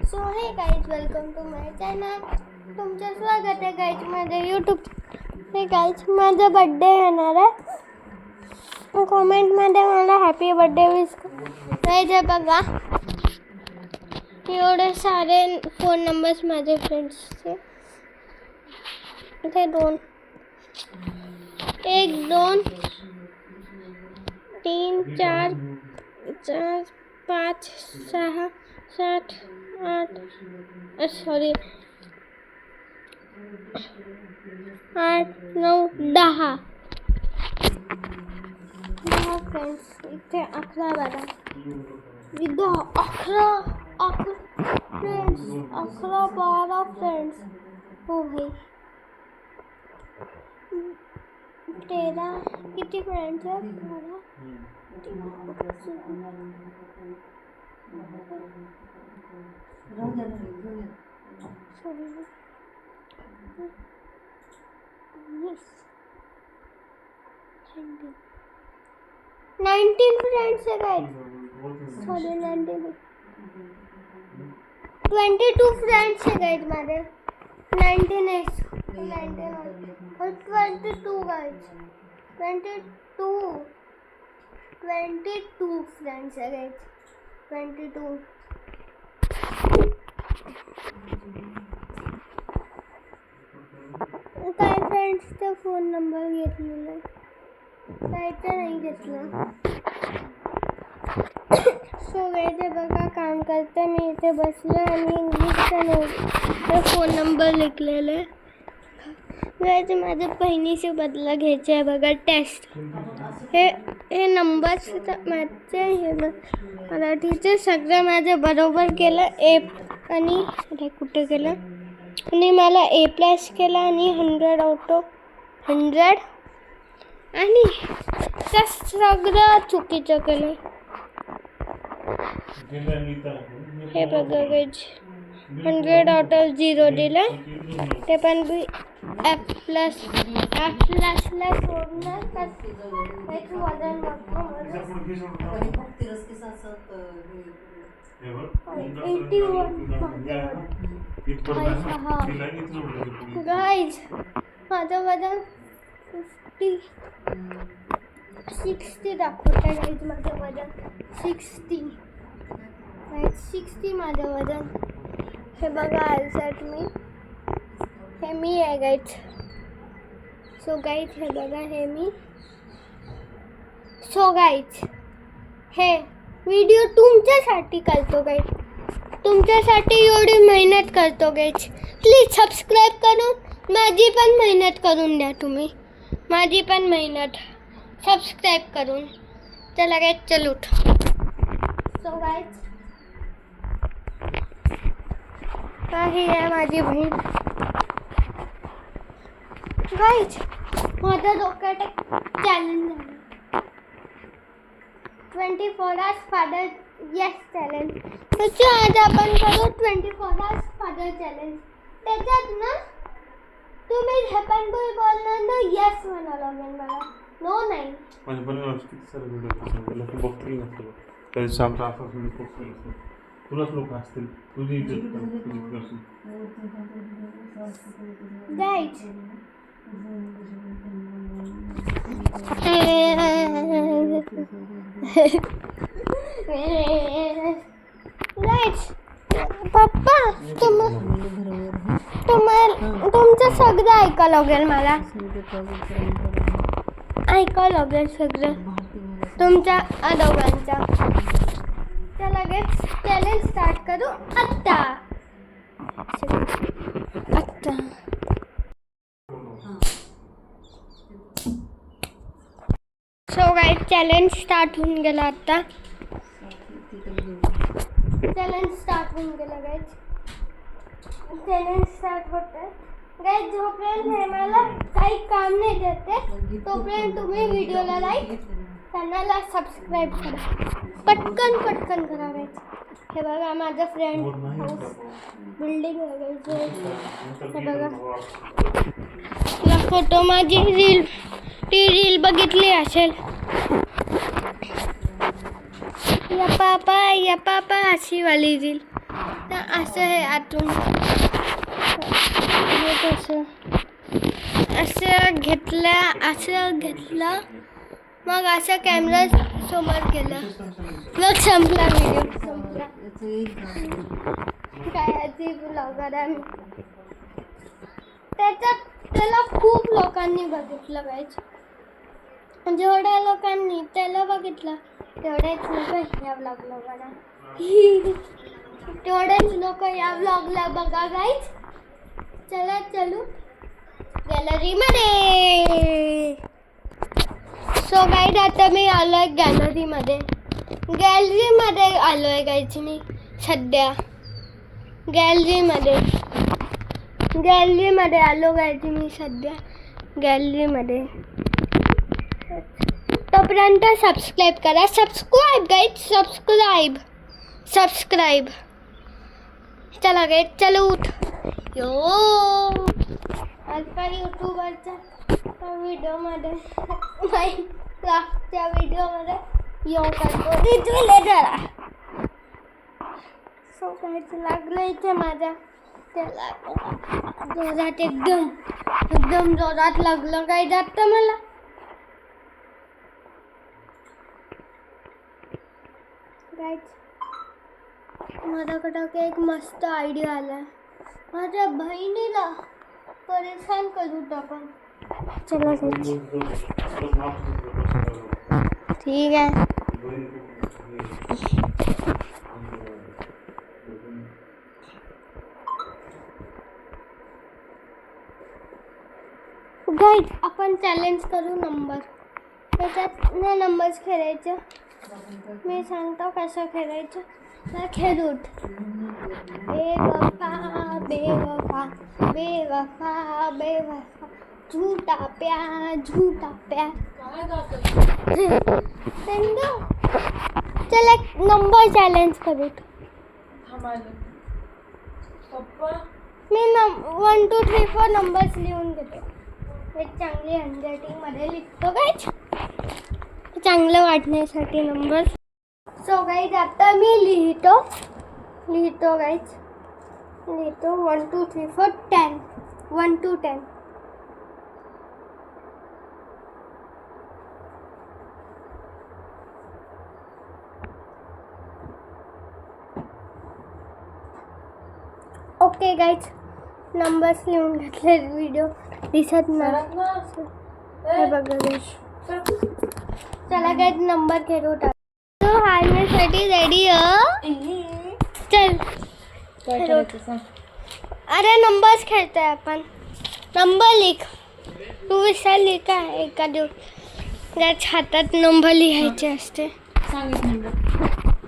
So hey guys, welcome to my channel. तुमचं स्वागत आहे गाईज माझ्या यूट्यूब. हे गाईज, माझा बड्डे येणार आहे. कॉमेंटमध्ये मला हॅपी बड्डे विश करायचं. बघा एवढे सारे फोन नंबर्स माझे फ्रेंड्सचे. इथे 2 1 2 3 4 5 6 7 8 8 9 10 फ्रेंड्स. इथे 11 बघा. इथं 11 फ्रेंड्स, 11-12 फ्रेंड्स. हो भाई 13 किती फ्रेंड्स आहेत? 19 फ्रेंड्स है गाइस. सॉरी 19 22 फ्रेंड्स है गाइस माझे. 19 है 19 और 22 गाइस. 22 फ्रेंड्स है गाइस. 22 काय फ्रेंड्सचा फोन नंबर घेतलेला आहे, कायचा नाही घेतला. सो गाइस बघा काम करते मी इथे बसलो आणि इंग्लिशचा फोन नंबर लिखलेला आहे. गाइस माझ्या बहिणीशी बदला घ्यायचा आहे. बघा टेस्ट हे नंबर्स मॅथचे हे मराठीचे सगळं माझं बरोबर केलं. ए आणि हे कुठे केलं आणि मला A+ केला आणि 100 आउट ऑफ 100 आणि त्या सगळं चुकीचं केलं. हे बघा गाइस 100 आउट ऑफ 0 दिलं. ते पण F+ ला सोडणार त्याच वजन गाइस माझं वजन 60 दाखवतं. गाइस माझं वजन 60 माझं वजन. हे बघा आलसट मी आहे गाइस. सो गाइस हे बघा हे मी. सो गाइस हे व्हिडिओ तुमच्यासाठी करतो गाइस. तुमच्यासाठी एवढी मेहनत करतो गाइस. प्लीज सबस्क्राईब करून माझी पण मेहनत करून द्या तुम्ही. माझी पण मेहनत सबस्क्राईब करून. चला गाइस चलो. सो गाइस ही आहे माझी बहीण. गाइस माझं डोक्यात एक चॅलेंज आहे. 24 hours फादर येस चॅलेंज. त्याच्या आज आपण करू 24 hours फादर चॅलेंज. त्याच्यात ना तुम्ही हे पण बोलणार ना येस म्हणावं लागेल मला. नो नाही म्हणजे पण किती सारे व्हिडिओ बघतील नसतं. त्याच्या आमचा असाच व्हिडिओ बघतील. तुलाच लोक असतील. तुझी इज्जत करशील गाइस. गाइस पप्पा तुमचं सगळं ऐकावं लागेल. मला ऐकावं लागेल सगळं तुमच्या दोघांचा. तर लगेच चॅलेंज स्टार्ट करू आत्ता. सो गाइस चॅलेंज स्टार्ट होऊन गेला आता. चॅलेंज स्टार्ट होऊन गेला गाइस. चॅलेंज स्टार्ट होतं गाइस. जोपर्यंत हे मला काही काम नाही देते तोपर्यंत तुम्ही व्हिडिओला लाईक चॅनलला सबस्क्राईब करा. पटकन करा गाइस. हे बघा माझा फ्रेंड हाऊस बिल्डिंग वगैरे. हे बघा फोटो माझी रील बघितली असेल. या पापा अशी वाली रील तर असं आहे आतून हे कसं असं घेतलं मग असं कॅमेरा समोर केलं मग संपला व्हिडिओ संपला. काय ब्लॉगर आहे त्याला खूप लोकांनी बघितलं गाईज. जेवढ्या लोकांनी त्याला बघितलं तेवढेच लोक या ब्लॉगला बघा. तेवढेच लोक या ब्लॉगला बघा गाईज. चला चलू गॅलरीमध्ये. सो गाईज आता मी आलोय गॅलरीमध्ये आलोय गाईज मी सध्या गॅलरीमध्ये आलो गाईज मी सध्या गॅलरीमध्ये. तोपर्यंत सबस्क्राईब करा. Subscribe guys subscribe. चला गाईज चलो उठ. यो आजकाल यूट्यूबरच्या व्हिडिओमध्ये मायनक्राफ्टच्या व्हिडिओमध्ये यो करतो रिट्विले जरा. सो काहीच लागलं इथे माझ्या त्याला जोरात एकदम जोरात लागलं काय जातं मला. माझ्याकडं एक मस्त आयडिया आला. माझ्या बहिणीला परेशान करू टाका. चला ठीक आहे. गाईज आपण चॅलेंज करू नंबर. त्याच्यात न नंबर्स खेळायचं. मी सांगतो कसं खेळायचं. खेळूट बेवफा बेवफा बेवफा बेवफा झूठा प्यार चल एक नंबर चॅलेंज करू. मी 1 2 3 4 नंबर्स लिहून घेतो. एक चांगली हँडरायटिंगमध्ये लिहितो गाईज चांगलं वाटण्यासाठी नंबर. सो गाईज आता मी लिहितो गाईज लिहितो 1 2 3 4 10 1 to 10. ओके गाईज नंबर्स लिहून घेतले. व्हिडिओ दिसत नाही हे बघा गाईज. चला गाईज नंबर खेळू टाक. तू हारण्यासाठी रेडी चल. अरे नंबर्स खेळतोय आपण. नंबर लिख. तू विसरली का एका दिवस हातात नंबर लिहायचे असते. सांग एक नंबर.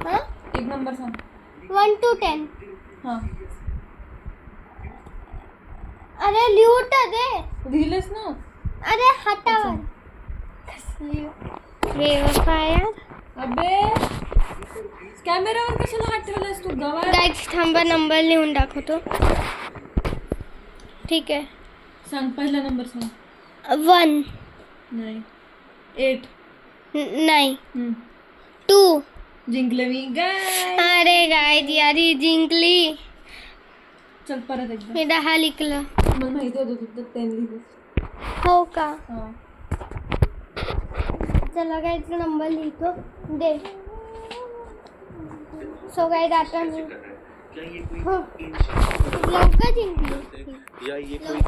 हां एक नंबर सांग. 1 to 10. हां अरे लिहू तर दे. लिहिलंस ना. अरे हातावर बेवफा यार. अबे कॅमेरावर कशाला हात ठेवलास तू गवार. गाईज थांबा नंबर लिहून दाखवतो. ठीक आहे. सांग पहिला नंबर सांग. 1 नाही 8 नाही 2. जिंकले मी गाय. अरे गाईज यार ही जिंकली. चल परत एकदा. मी 10 लिखलं. मला माहिती होतं तू 10 लिहिलंस. हो का. हां चला गाईज नंबर लिहितो दे. सो गाईज आता मी लवकर जिंकली. या ये कोई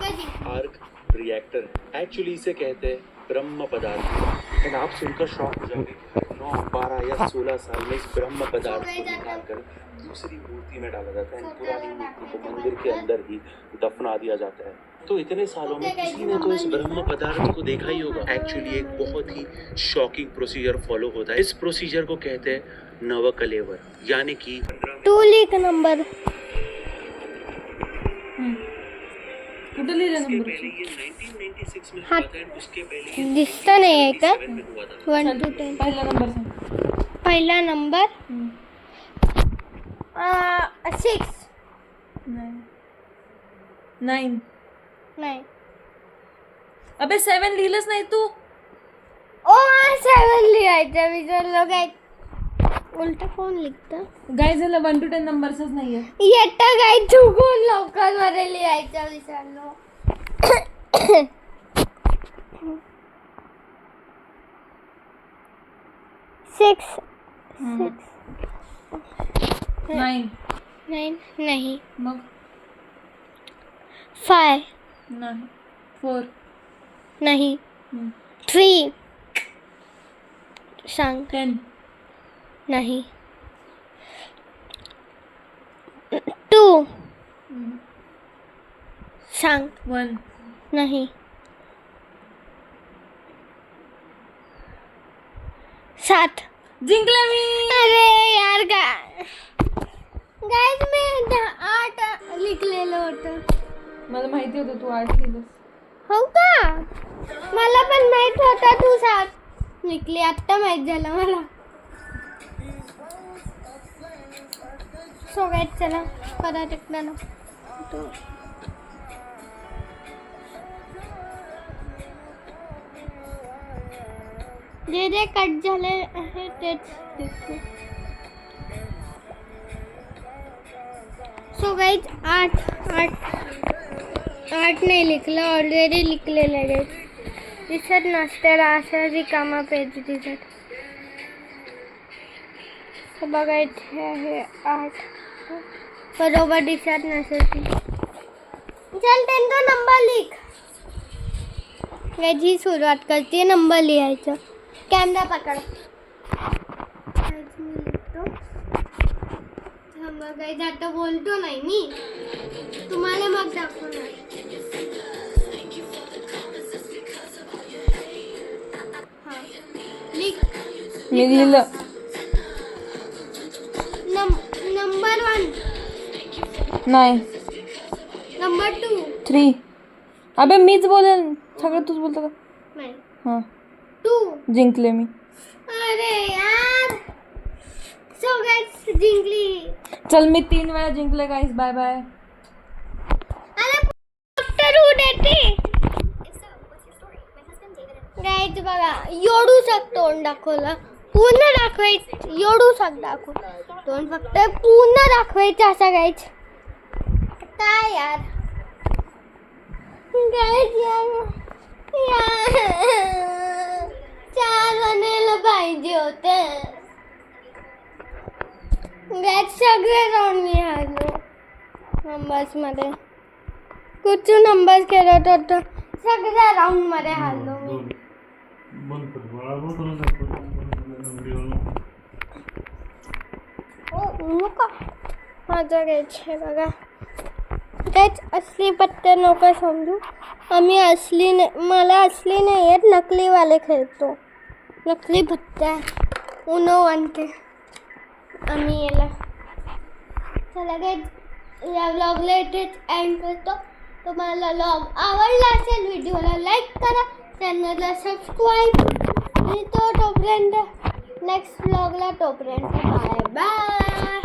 आर्क रिएक्टर एक्चुअली इसे कहते हैं ब्रह्म पदार्थ एंड आप सुनकर शॉक हो जाओगे 9 12 या 16 साल में इस ब्रह्म पदार्थ को निकालकर दूसरी मूर्ति में डाला जाता है। पुरानी मूर्ति को मंदिर के अंदर ही दफना दिया जाता है। तो इतने सालों में किसी ने तो इस ब्रह्म पदार्थ को देखा ही होगा। एक्चुअली एक बहुत ही शॉकिंग प्रोसीजर फॉलो होता है। इस प्रोसीजर को कहते हैं नवकलेवर, यानी कि तू लिख नंबर. कुठं लिहिलं नंबर. ये 1996 में हाँ। हुआ था एंड उसके पहले दिसतं नाही आहे का. 7 में हुआ था। 1 to 10. पहिला नंबर सांग. पहिला नंबर 6. नाही 9. नाही. अबे 7 लिहिलंच नाही तू. ओ 7 लिहायचं. लिहायचं विसरलो काय उलट कोण लिखतं गाय झालं 1 to 10 नंबर्सच नाहीये. येतं काय चुकून लवकर मध्ये लिहायचं विसरलो. 6 9 9 नाही मग 5 नाही 4 नाही 3 सांग 10 नाही 2 सांग 1 नाही 7 जिंकले मी. अरे यार गाइस मी 8 लिखलेलं होतं. मला माहिती होतं तू 8 लिहिलंस. हो का मला पण माहित होतं तू 7 लिखली आत्ता माहित झालं मला. सो गाइस चला परत एकदा ना जे जे कट झाले आहे तेच दिसते. सो गाइस 8 नाही लिखलं ऑलरेडी लिखलेलं आहे दिसत नसतं असं रिकामा पेज दिसत. बघा इथे आहे 8 बरोबर दिसत नसेल. चल त्यांचा नंबर लिख. याची सुरुवात करते नंबर लिहायचं. कॅमेरा पकड. बघायचं आता बोलतो नाही मी तुम्हाला मग दाखवणार. हा लिख. मी लिहिलं. नंबर 1 नाही नंबर 2 3. अबे मीच बोलेल सगळं तूच बोलतो का. नाही हां 2 जिंकले मी. अरे यार सो गाइस जिंकली. चल मी 3 वेळा जिंकले गाईस. Bye bye. अरे डॉक्टर उडते गाइस बघा एवढूच तोंड दाखवलं. पूर्ण दाखवायचं एवढूच दाखव तोंड फक्त पूर्ण दाखवायचं असं गाइस. काय यार गाइस यार 4 बनायला पाहिजे होते. गाइस सगळे राऊंड मी हारलो नंबर्स मध्ये. कुछ नंबर्स खेळत होतो सगळ्या राऊंड मध्ये हारलो मी. बंद कर बाळा बंद करून दाखव. नको माझं घ्यायचं बघा काहीच असली पत्ते नको समजू. आम्ही असली नाही मला असली नाही आहेत नकलीवाले खेळतो. नकली पत्त्या उनो आणते आम्ही याला. चला गाइस या व्लॉगला इथेच एंड करतो. तुम्हाला व्लॉग आवडला असेल व्हिडिओला लाईक करा चॅनलला सबस्क्राईब. आणि तोपर्यंत नेक्स्ट व्लॉगला तोपर्यंत बाय बाय.